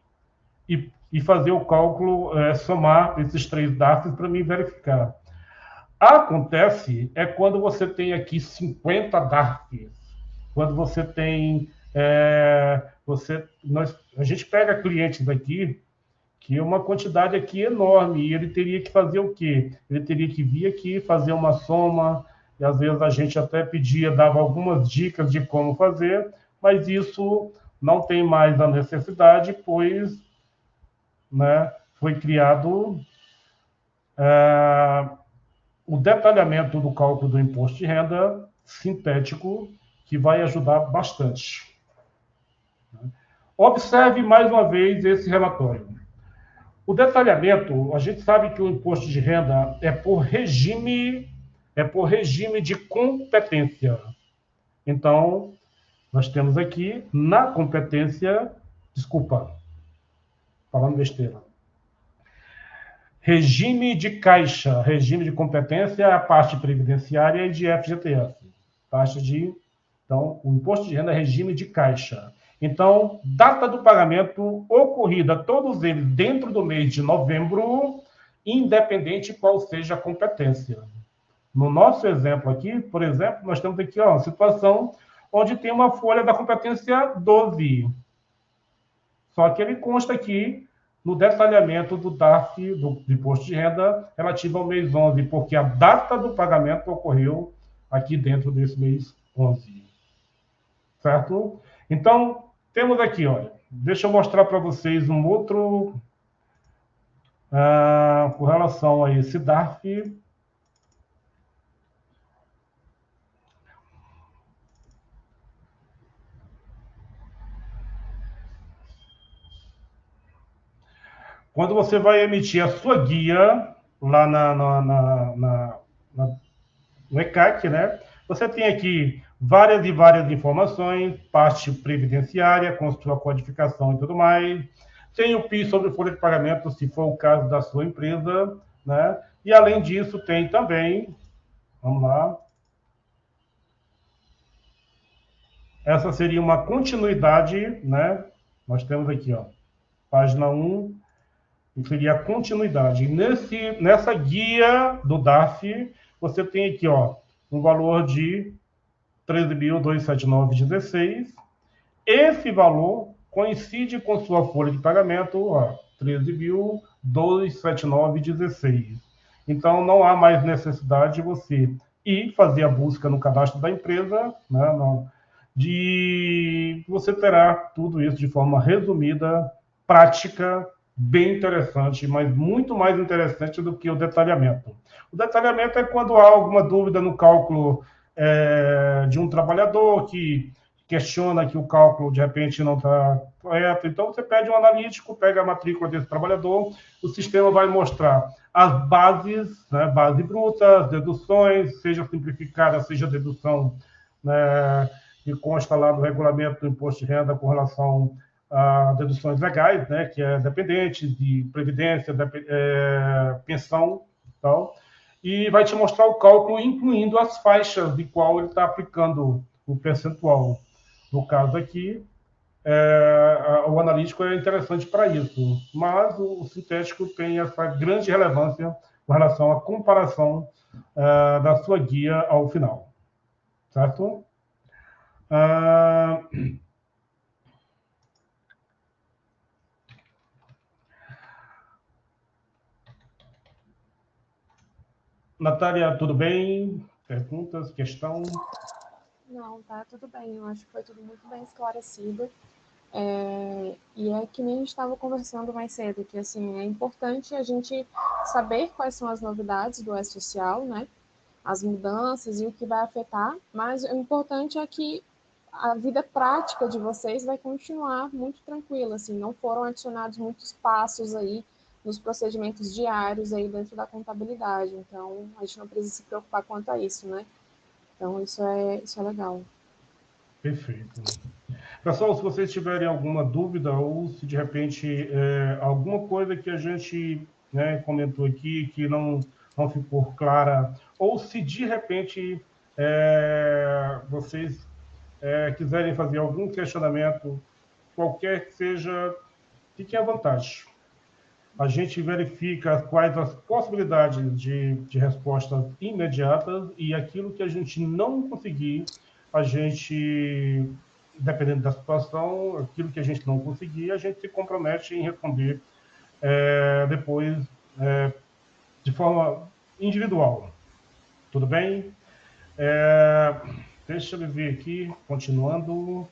e fazer o cálculo, somar esses 3 DARFs para mim verificar. Acontece quando você tem aqui 50 DARFs, quando você tem... a gente pega clientes aqui, que é uma quantidade aqui enorme, e ele teria que fazer o quê? Ele teria que vir aqui, fazer uma soma, e às vezes a gente até dava algumas dicas de como fazer, mas isso não tem mais a necessidade, pois, né, foi criado o detalhamento do cálculo do imposto de renda sintético, que vai ajudar bastante. Observe mais uma vez esse relatório. O detalhamento, a gente sabe que o imposto de renda é por regime de competência. Então, nós temos aqui, na competência, desculpa, falando besteira, regime de caixa, regime de competência é a parte previdenciária e de FGTS. Taxa de... Então, o imposto de renda é regime de caixa. Então, data do pagamento ocorrida, todos eles dentro do mês de novembro, independente qual seja a competência. No nosso exemplo aqui, por exemplo, nós temos aqui uma situação onde tem uma folha da competência 12. Só que ele consta aqui no detalhamento do DARF, do imposto de renda, relativo ao mês 11, porque a data do pagamento ocorreu aqui dentro desse mês 11. Certo? Então, temos aqui, olha, deixa eu mostrar para vocês um outro, com relação a esse DARF. Quando você vai emitir a sua guia lá no ECAC, né? Você tem aqui várias e várias informações, parte previdenciária, com sua codificação e tudo mais. Tem o PIS sobre folha de pagamento, se for o caso da sua empresa, né? E, além disso, tem também, vamos lá, essa seria uma continuidade, né? Nós temos aqui, ó, página 1, que seria a continuidade. Nessa guia do DARF, você tem aqui, ó, um valor de 13.279,16. Esse valor coincide com sua folha de pagamento, ó, 13.279,16. Então, não há mais necessidade de você ir fazer a busca no cadastro da empresa, né? Você terá tudo isso de forma resumida, prática, bem interessante, mas muito mais interessante do que o detalhamento. O detalhamento é quando há alguma dúvida no cálculo de um trabalhador que questiona que o cálculo, de repente, não está correto. Então, você pede um analítico, pega a matrícula desse trabalhador, o sistema vai mostrar as bases, né, base bruta, as deduções, seja simplificada, seja dedução, né, que consta lá no regulamento do imposto de renda com relação a deduções legais, né, que é dependente de previdência, pensão e tal, e vai te mostrar o cálculo, incluindo as faixas de qual ele está aplicando o percentual. No caso aqui, o analítico é interessante para isso, mas o sintético tem essa grande relevância com relação à comparação da sua guia ao final. Certo? Natália, tudo bem? Perguntas, questão? Não, tá tudo bem. Eu acho que foi tudo muito bem esclarecido. E é que nem a gente estava conversando mais cedo, que assim, é importante a gente saber quais são as novidades do E-Social, né? As mudanças e o que vai afetar, mas o importante é que a vida prática de vocês vai continuar muito tranquila, assim, não foram adicionados muitos passos aí nos procedimentos diários aí dentro da contabilidade, então a gente não precisa se preocupar quanto a isso, né? Então isso é legal. Perfeito. Pessoal, se vocês tiverem alguma dúvida ou se de repente alguma coisa que a gente, né, comentou aqui que não ficou clara, ou se de repente vocês quiserem fazer algum questionamento, qualquer que seja, fiquem à vontade. A gente verifica quais as possibilidades de respostas imediatas e aquilo que a gente não conseguir, a gente, dependendo da situação, aquilo que a gente não conseguir, a gente se compromete em responder depois de forma individual. Tudo bem? Deixa eu ver aqui, continuando.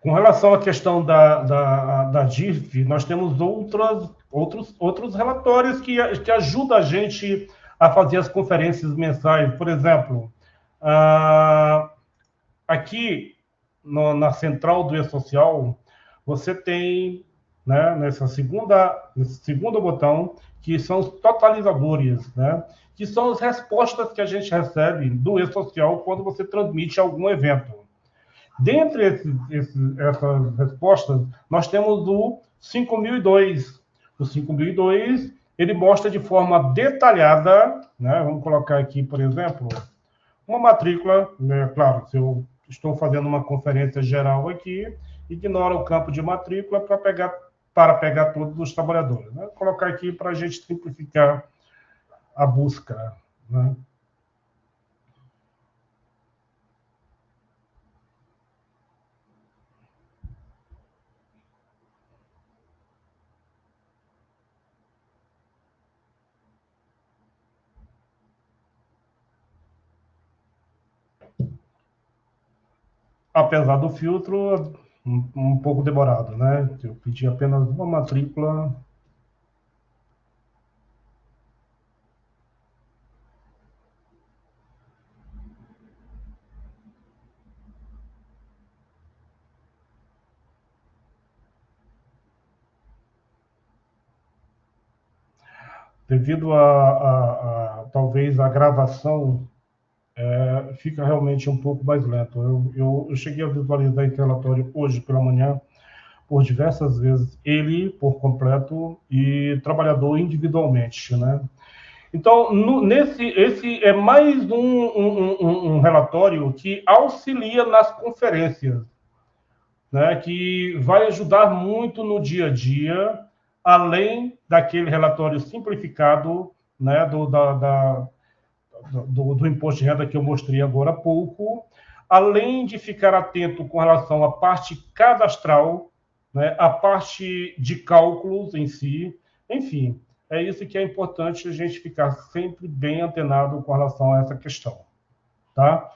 Com relação à questão da DIF, nós temos outros relatórios que ajudam a gente a fazer as conferências mensais. Por exemplo, aqui na central do E-Social, você tem, né, nesse segundo botão, que são os totalizadores, né, que são as respostas que a gente recebe do e-social quando você transmite algum evento. Dentre essas respostas, nós temos o 5002. O 5002, ele mostra de forma detalhada, né, vamos colocar aqui, por exemplo, uma matrícula, né, claro, se eu estou fazendo uma conferência geral aqui, ignora o campo de matrícula para pegar todos os trabalhadores. Né? Vou colocar aqui para a gente simplificar a busca. Né? Apesar do filtro, um pouco demorado, né? Eu pedi apenas uma matrícula. Devido talvez a gravação, fica realmente um pouco mais lento. Eu cheguei a visualizar esse relatório hoje pela manhã, por diversas vezes, ele por completo e trabalhador individualmente, né? Então, esse é mais um relatório que auxilia nas conferências, né? Que vai ajudar muito no dia a dia, além daquele relatório simplificado, né? Do imposto de renda que eu mostrei agora há pouco, além de ficar atento com relação à parte cadastral, né, a parte de cálculos em si, enfim, é isso que é importante a gente ficar sempre bem antenado com relação a essa questão, tá?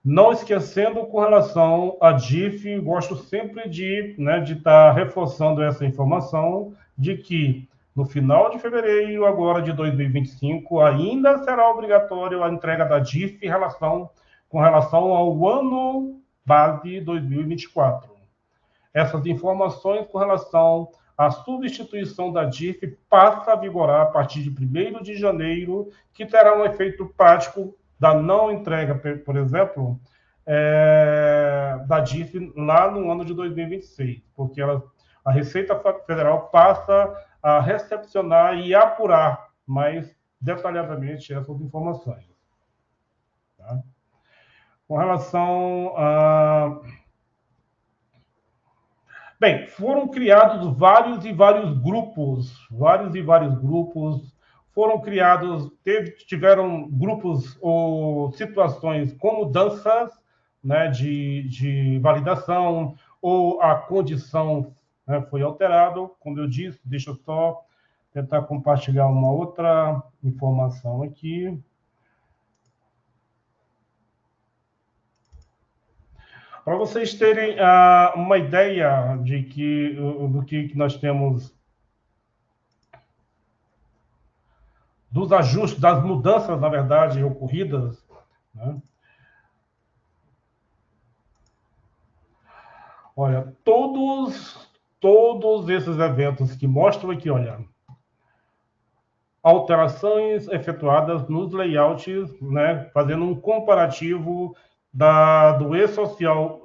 Não esquecendo com relação à DIF, gosto sempre de estar reforçando essa informação de que no final de fevereiro agora de 2025 ainda será obrigatório a entrega da DIF com relação ao ano base 2024. Essas informações com relação à substituição da DIF passa a vigorar a partir de 1º de janeiro, que terá um efeito prático da não entrega, por exemplo, da DIF lá no ano de 2026, porque a Receita Federal passa a recepcionar e apurar mais detalhadamente essas informações. Tá? Com relação a... Bem, foram criados vários e vários grupos, foram criados, tiveram grupos ou situações com mudanças, né, de validação, ou a condição, né, foi alterada, como eu disse. Deixa eu só tentar compartilhar uma outra informação aqui. Para vocês terem uma ideia do que nós temos, dos ajustes, das mudanças, na verdade, ocorridas, né? Olha, todos esses eventos que mostram aqui, olha, alterações efetuadas nos layouts, né, fazendo um comparativo do e-social,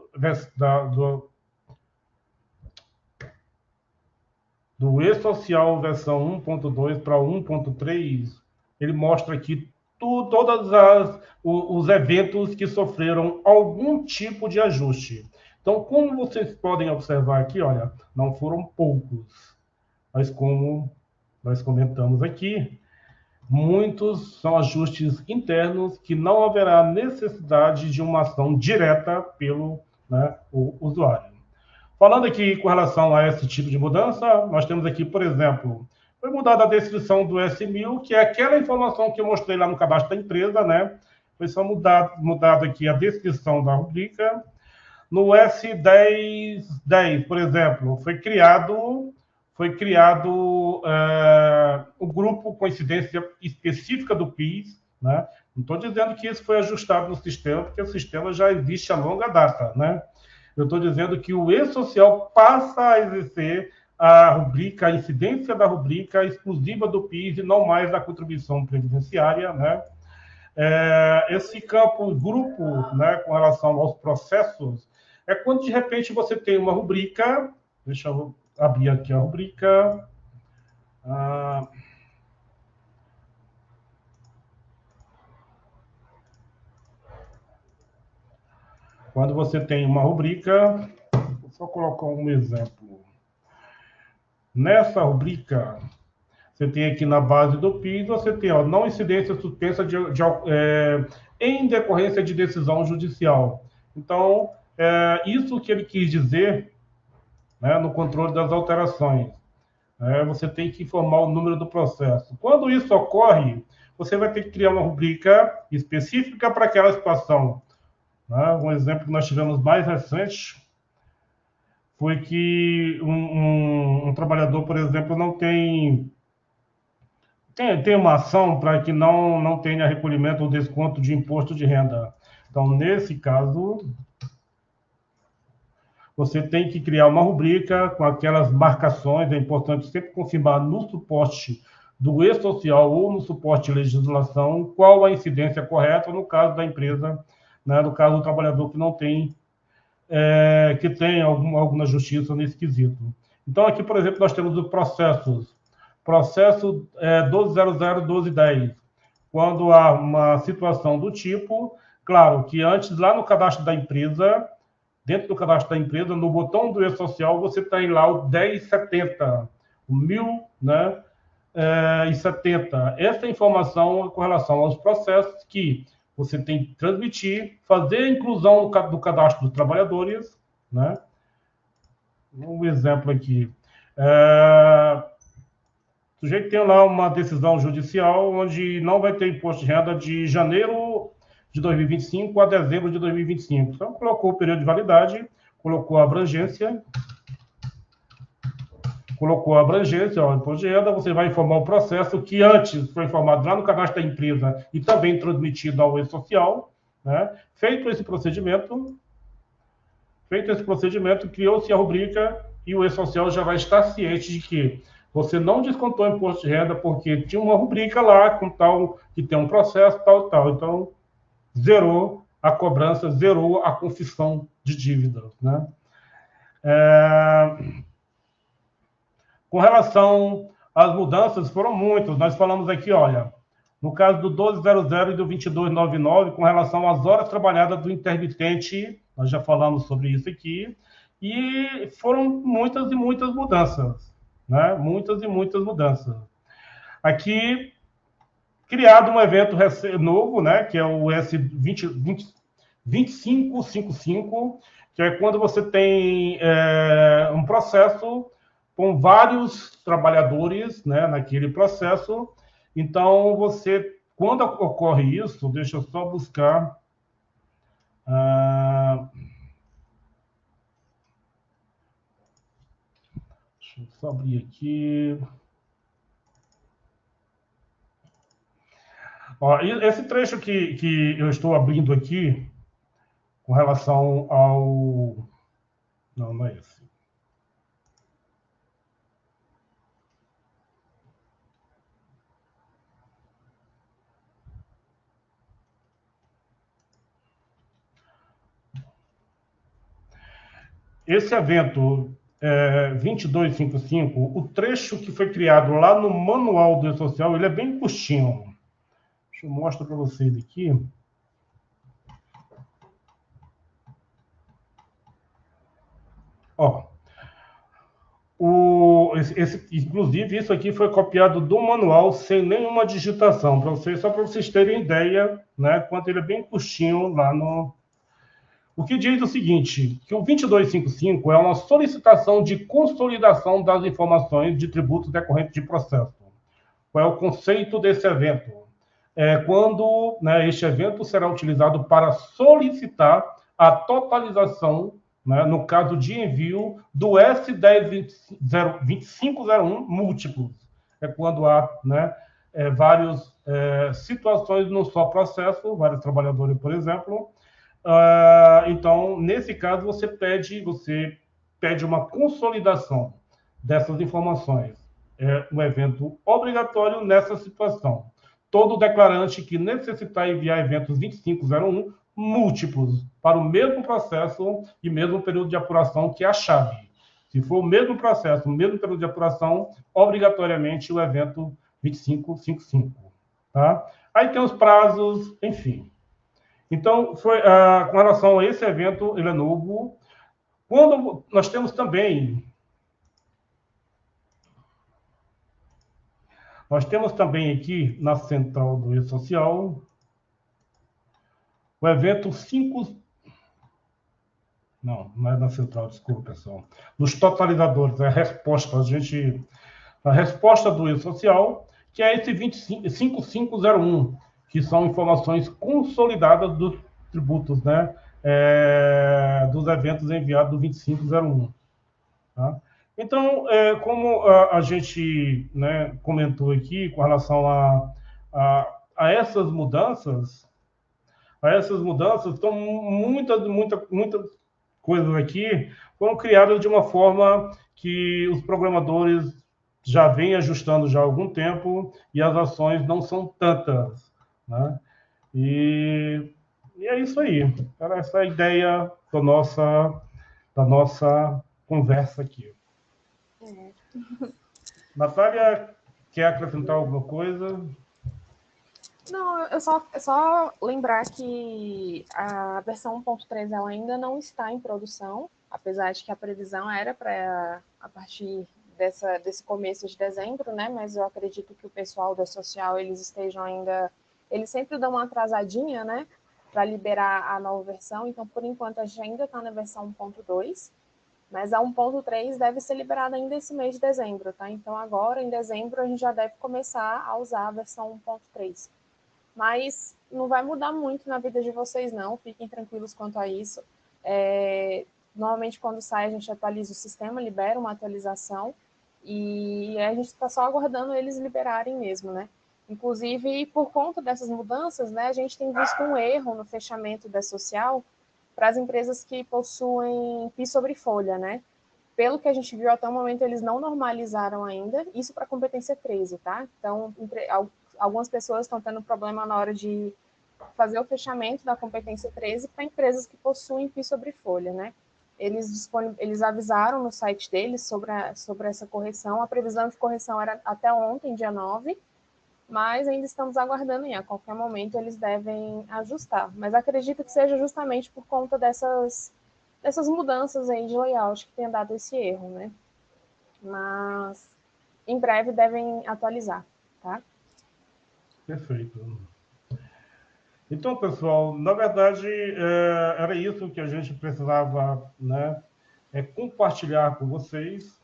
do e-social versão 1.2 para 1.3, ele mostra aqui todos os eventos que sofreram algum tipo de ajuste. Então, como vocês podem observar aqui, olha, não foram poucos, mas como nós comentamos aqui, muitos são ajustes internos que não haverá necessidade de uma ação direta pelo, né, o usuário. Falando aqui com relação a esse tipo de mudança, nós temos aqui, por exemplo, foi mudada a descrição do S1000, que é aquela informação que eu mostrei lá no cadastro da empresa, né? Foi só mudado aqui a descrição da rubrica. No S1010, por exemplo, foi criado o grupo coincidência específica do PIS, né? Não estou dizendo que isso foi ajustado no sistema, porque o sistema já existe a longa data, né? Eu estou dizendo que o E-Social passa a exercer a rubrica, a incidência da rubrica exclusiva do PIS e não mais da contribuição previdenciária, né? Esse campo, grupo, né, com relação aos processos, é quando, de repente, você tem uma rubrica, deixa eu abrir aqui a rubrica, quando você tem uma rubrica, vou só colocar um exemplo. Nessa rubrica, você tem aqui na base do PIS, você tem, ó, não incidência suspensa em decorrência de decisão judicial. Então, isso que ele quis dizer, né, no controle das alterações. Você tem que informar o número do processo. Quando isso ocorre, você vai ter que criar uma rubrica específica para aquela situação. Né? Um exemplo que nós tivemos mais recente foi que um trabalhador, por exemplo, não tem uma ação para que não tenha recolhimento ou desconto de imposto de renda. Então, nesse caso, você tem que criar uma rubrica com aquelas marcações. É importante sempre confirmar no suporte do E-Social ou no suporte de legislação qual a incidência correta no caso da empresa, né, no caso do trabalhador que não tem, que tem alguma justiça nesse quesito. Então, aqui, por exemplo, nós temos os processos. Processo 1200-1210. Quando há uma situação do tipo, claro que antes, lá no cadastro da empresa, dentro do cadastro da empresa, no botão do E-Social, você tem lá o 1070, o 1000, né, e 70. Essa informação é com relação aos processos que você tem que transmitir, fazer a inclusão do cadastro dos trabalhadores, né? Um exemplo aqui. O sujeito tem lá uma decisão judicial onde não vai ter imposto de renda de janeiro de 2025 a dezembro de 2025. Então, colocou o período de validade, colocou a abrangência, ó, imposto de renda, você vai informar o processo que antes foi informado lá no cadastro da empresa e também transmitido ao E-Social, né? Feito esse procedimento, criou-se a rubrica e o E-Social já vai estar ciente de que você não descontou imposto de renda porque tinha uma rubrica lá com tal, que tem um processo, tal. Então, zerou a cobrança, zerou a confissão de dívidas, né? Com relação às mudanças, foram muitas. Nós falamos aqui, olha, no caso do 1200 e do 2299, com relação às horas trabalhadas do intermitente, nós já falamos sobre isso aqui, e foram muitas e muitas mudanças, né? Muitas e muitas mudanças. Aqui, criado um evento novo, né, que é o S2555, que é quando você tem um processo com vários trabalhadores, né, naquele processo. Então, quando ocorre isso, deixa eu só buscar. Deixa eu só abrir aqui. Ó, esse trecho que eu estou abrindo aqui, com relação ao... Não é esse. Esse evento 2255, o trecho que foi criado lá no manual do E-Social, ele é bem curtinho. Deixa eu mostrar para vocês aqui. Ó, inclusive, isso aqui foi copiado do manual sem nenhuma digitação, só para vocês terem ideia, né? Quanto ele é bem curtinho lá no... O que diz o seguinte, que o 2255 é uma solicitação de consolidação das informações de tributos decorrentes de processo. Qual é o conceito desse evento? Quando, né, este evento será utilizado para solicitar a totalização, né, no caso de envio do S102501 múltiplos. É quando há, né, várias situações num só processo, vários trabalhadores, por exemplo, Então, nesse caso, você pede uma consolidação dessas informações. É um evento obrigatório nessa situação. Todo declarante que necessitar enviar eventos 2501 múltiplos para o mesmo processo e mesmo período de apuração, que é a chave. Se for o mesmo processo, o mesmo período de apuração, obrigatoriamente o evento 2555. Tá? Aí tem os prazos, enfim. Então, com relação a esse evento, ele é novo. Quando nós temos também aqui na central do E-Social o evento 5. Não é na central, desculpa, pessoal. Nos totalizadores, a resposta do E-Social, que é esse 5501, que são informações consolidadas dos tributos, né? Dos eventos enviados do 2501. Tá? Então, como a gente, né, comentou aqui com relação a essas mudanças, então muitas coisas aqui foram criadas de uma forma que os programadores já vêm ajustando já há algum tempo e as ações não são tantas, né? E é isso aí. Era essa a ideia da nossa conversa aqui. Natália, quer acrescentar alguma coisa? Não, é só lembrar que a versão 1.3 ela ainda não está em produção, apesar de que a previsão era para a partir desse começo de dezembro, né? Mas eu acredito que o pessoal da Social, eles estejam ainda... Eles sempre dão uma atrasadinha, né? Para liberar a nova versão. Então, por enquanto, a gente ainda está na versão 1.2, mas a 1.3 deve ser liberada ainda esse mês de dezembro, tá? Então, agora, em dezembro, a gente já deve começar a usar a versão 1.3. Mas não vai mudar muito na vida de vocês, não. Fiquem tranquilos quanto a isso. Normalmente, quando sai, a gente atualiza o sistema, libera uma atualização, e a gente está só aguardando eles liberarem mesmo, né? Inclusive, por conta dessas mudanças, né, a gente tem visto um erro no fechamento da Social para as empresas que possuem PIS sobre folha, né? Pelo que a gente viu até o momento, eles não normalizaram ainda, isso para a competência 13, tá? Então, algumas pessoas estão tendo problema na hora de fazer o fechamento da competência 13 para empresas que possuem PIS sobre folha, né? Eles avisaram no site deles sobre essa correção. A previsão de correção era até ontem, dia 9, mas ainda estamos aguardando e a qualquer momento eles devem ajustar. Mas acredito que seja justamente por conta dessas mudanças aí de layout que tenha dado esse erro, né? Mas em breve devem atualizar, tá? Perfeito. Então, pessoal, na verdade, era isso que a gente precisava, né, compartilhar com vocês.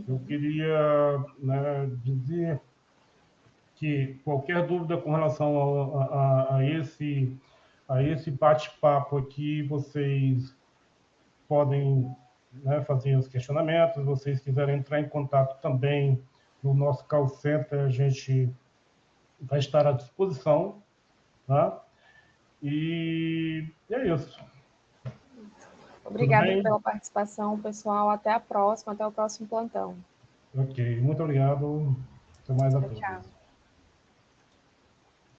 Eu queria, né, dizer que qualquer dúvida com relação a esse bate-papo aqui, vocês podem, né, fazer os questionamentos. Se vocês quiserem entrar em contato também no nosso call center, a gente vai estar à disposição, tá? E é isso. Obrigada pela participação, pessoal. Até a próxima, até o próximo plantão. Ok, muito obrigado. Até mais a todos. Tchau.